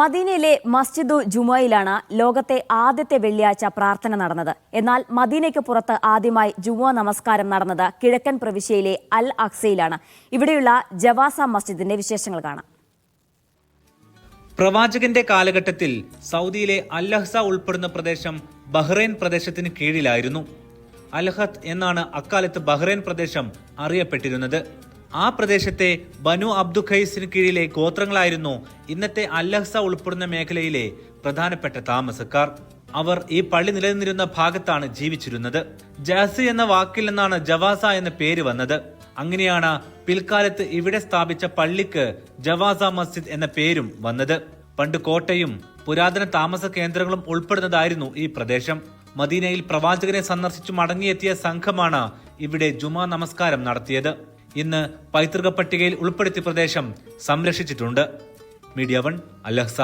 മദീനയിലെ മസ്ജിദു ജുമുഅയിലാണ് ലോകത്തെ ആദ്യത്തെ വെള്ളിയാഴ്ച പ്രാർത്ഥന നടന്നത്. എന്നാൽ മദീനയ്ക്ക് പുറത്ത് ആദ്യമായി ജുമുഅ നമസ്കാരം നടന്നത് കിഴക്കൻ പ്രവിശ്യയിലെ അൽ അഖ്സയിലാണ്. ഇവിടെയുള്ള ജവാസ മസ്ജിദിന്റെ വിശേഷങ്ങൾ കാണാം. പ്രവാചകന്റെ കാലഘട്ടത്തിൽ സൗദിയിലെ അൽ അഖ്സ ഉൾപ്പെടുന്ന പ്രദേശം ബഹ്റൈൻ പ്രദേശത്തിന് കീഴിലായിരുന്നു. അൽഹത്ത് എന്നാണ് അക്കാലത്ത് ബഹ്റൈൻ പ്രദേശം അറിയപ്പെട്ടിരുന്നത്. ആ പ്രദേശത്തെ ബനു അബ്ദു ഖൈസിന് കീഴിലെ ഗോത്രങ്ങളായിരുന്നു ഇന്നത്തെ അൽ അഖ്സ ഉൾപ്പെടുന്ന മേഖലയിലെ പ്രധാനപ്പെട്ട താമസക്കാർ. അവർ ഈ പള്ളി നിലനിന്നിരുന്ന ഭാഗത്താണ് ജീവിച്ചിരുന്നത്. ജാസി എന്ന വാക്കിൽ നിന്നാണ് ജവാസ എന്ന പേര് വന്നത്. അങ്ങനെയാണ് പിൽക്കാലത്ത് ഇവിടെ സ്ഥാപിച്ച പള്ളിക്ക് ജവാസ മസ്ജിദ് എന്ന പേരും വന്നത്. പണ്ട് കോട്ടയും പുരാതന താമസ കേന്ദ്രങ്ങളും ഉൾപ്പെടുന്നതായിരുന്നു ഈ പ്രദേശം. മദീനയിൽ പ്രവാചകനെ സന്ദർശിച്ചു മടങ്ങിയെത്തിയ സംഘമാണ് ഇവിടെ ജുമാ നമസ്കാരം നടത്തിയത്. ഇന്ന് പൈതൃക പട്ടികയിൽ ഉൾപ്പെടുത്തിയ പ്രദേശം സംരക്ഷിച്ചിട്ടുണ്ട്. മീഡിയ 1 അൽ അഖ്സ.